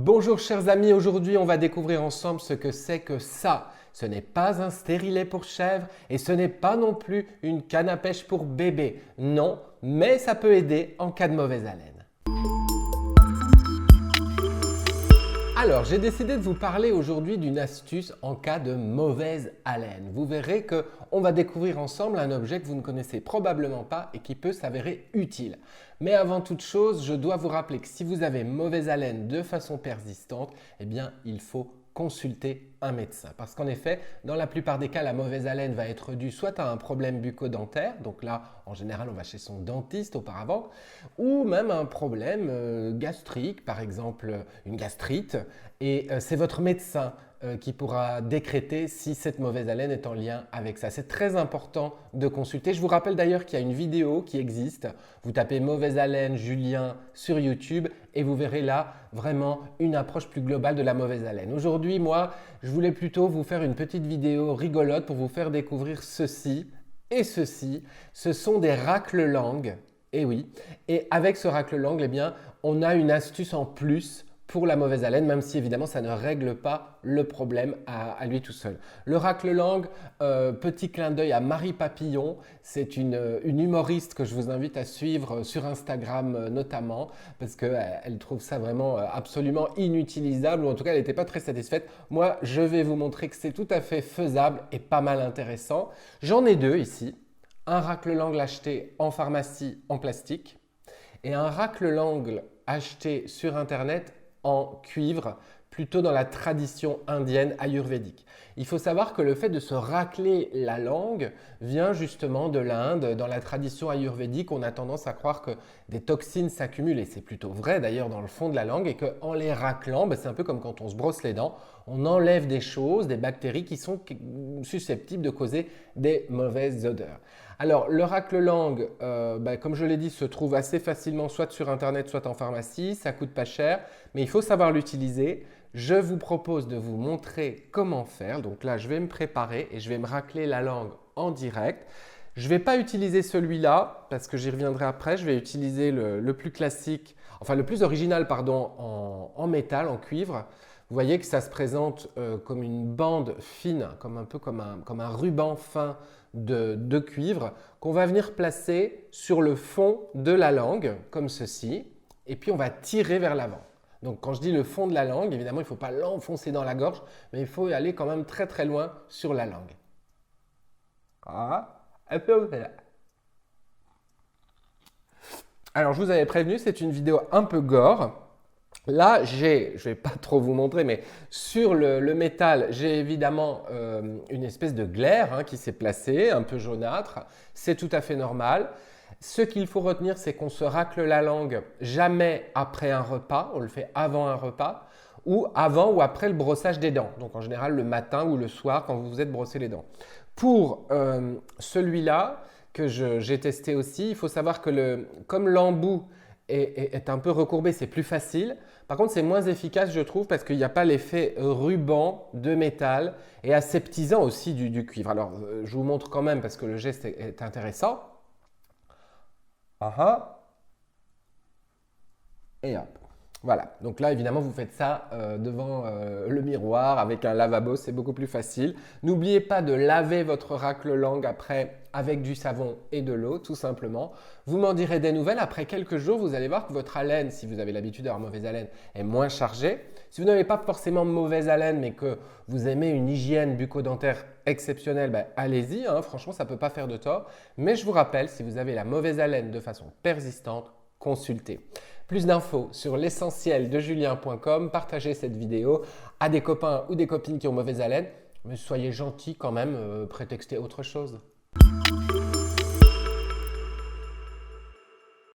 Bonjour chers amis, aujourd'hui on va découvrir ensemble ce que c'est que ça. Ce n'est pas un stérilet pour chèvre et ce n'est pas non plus une canne à pêche pour bébé. Non, mais ça peut aider en cas de mauvaise haleine. Alors, j'ai décidé de vous parler aujourd'hui d'une astuce en cas de mauvaise haleine. Vous verrez qu'on va découvrir ensemble un objet que vous ne connaissez probablement pas et qui peut s'avérer utile. Mais avant toute chose, je dois vous rappeler que si vous avez mauvaise haleine de façon persistante, eh bien, il faut consulter un médecin. Parce qu'en effet, dans la plupart des cas, la mauvaise haleine va être due soit à un problème bucco-dentaire, donc là, en général, on va chez son dentiste auparavant, ou même un problème gastrique, par exemple une gastrite, et c'est votre médecin qui pourra décréter si cette mauvaise haleine est en lien avec ça. C'est très important de consulter. Je vous rappelle d'ailleurs qu'il y a une vidéo qui existe. Vous tapez mauvaise haleine Julien sur YouTube et vous verrez là vraiment une approche plus globale de la mauvaise haleine. Aujourd'hui, moi, je voulais plutôt vous faire une petite vidéo rigolote pour vous faire découvrir ceci et ceci. Ce sont des racles-langues. Et oui, et avec ce racle-langue, eh bien, on a une astuce en plus pour la mauvaise haleine, même si évidemment ça ne règle pas le problème à lui tout seul. Le racle-langue, petit clin d'œil à Marie Papillon, c'est une humoriste que je vous invite à suivre sur Instagram notamment, parce qu'elle trouve ça vraiment absolument inutilisable, ou en tout cas elle n'était pas très satisfaite. Moi, je vais vous montrer que c'est tout à fait faisable et pas mal intéressant. J'en ai deux ici, un racle-langue acheté en pharmacie en plastique et un racle-langue acheté sur internet en cuivre, plutôt dans la tradition indienne ayurvédique. Il faut savoir que le fait de se racler la langue vient justement de l'Inde. Dans la tradition ayurvédique, on a tendance à croire que des toxines s'accumulent, et c'est plutôt vrai d'ailleurs dans le fond de la langue, et qu'en les raclant, c'est un peu comme quand on se brosse les dents, on enlève des choses, des bactéries qui sont susceptibles de causer des mauvaises odeurs. Alors, le racle-langue, comme je l'ai dit, se trouve assez facilement soit sur Internet, soit en pharmacie. Ça ne coûte pas cher, mais il faut savoir l'utiliser. Je vous propose de vous montrer comment faire. Donc là, je vais me préparer et je vais me racler la langue en direct. Je ne vais pas utiliser celui-là parce que j'y reviendrai après. Je vais utiliser le plus classique, enfin le plus original, pardon, en métal, en cuivre. Vous voyez que ça se présente comme une bande fine, un peu comme un ruban fin de cuivre qu'on va venir placer sur le fond de la langue, comme ceci, et puis on va tirer vers l'avant. Donc quand je dis le fond de la langue, évidemment, il ne faut pas l'enfoncer dans la gorge, mais il faut y aller quand même très très loin sur la langue. Ah, un peu là. Alors je vous avais prévenu, c'est une vidéo un peu gore. Là, je ne vais pas trop vous montrer, mais sur le métal, j'ai évidemment une espèce de glaire qui s'est placée, un peu jaunâtre. C'est tout à fait normal. Ce qu'il faut retenir, c'est qu'on se racle la langue jamais après un repas. On le fait avant un repas ou avant ou après le brossage des dents. Donc en général, le matin ou le soir quand vous vous êtes brossé les dents. Pour celui-là, que j'ai testé aussi, il faut savoir que comme l'embout est un peu recourbé, c'est plus facile. Par contre, c'est moins efficace, je trouve, parce qu'il n'y a pas l'effet ruban de métal et aseptisant aussi du cuivre. Alors, je vous montre quand même parce que le geste est intéressant. Et hop. Voilà, donc là évidemment vous faites ça devant le miroir avec un lavabo, c'est beaucoup plus facile. N'oubliez pas de laver votre racle-langue après avec du savon et de l'eau tout simplement. Vous m'en direz des nouvelles, après quelques jours vous allez voir que votre haleine, si vous avez l'habitude d'avoir mauvaise haleine, est moins chargée. Si vous n'avez pas forcément mauvaise haleine mais que vous aimez une hygiène bucco-dentaire exceptionnelle, allez-y, franchement ça ne peut pas faire de tort. Mais je vous rappelle, si vous avez la mauvaise haleine de façon persistante, consultez. Plus d'infos sur l'essentiel de julien.com, partagez cette vidéo à des copains ou des copines qui ont mauvaise haleine, mais soyez gentils quand même, prétextez autre chose.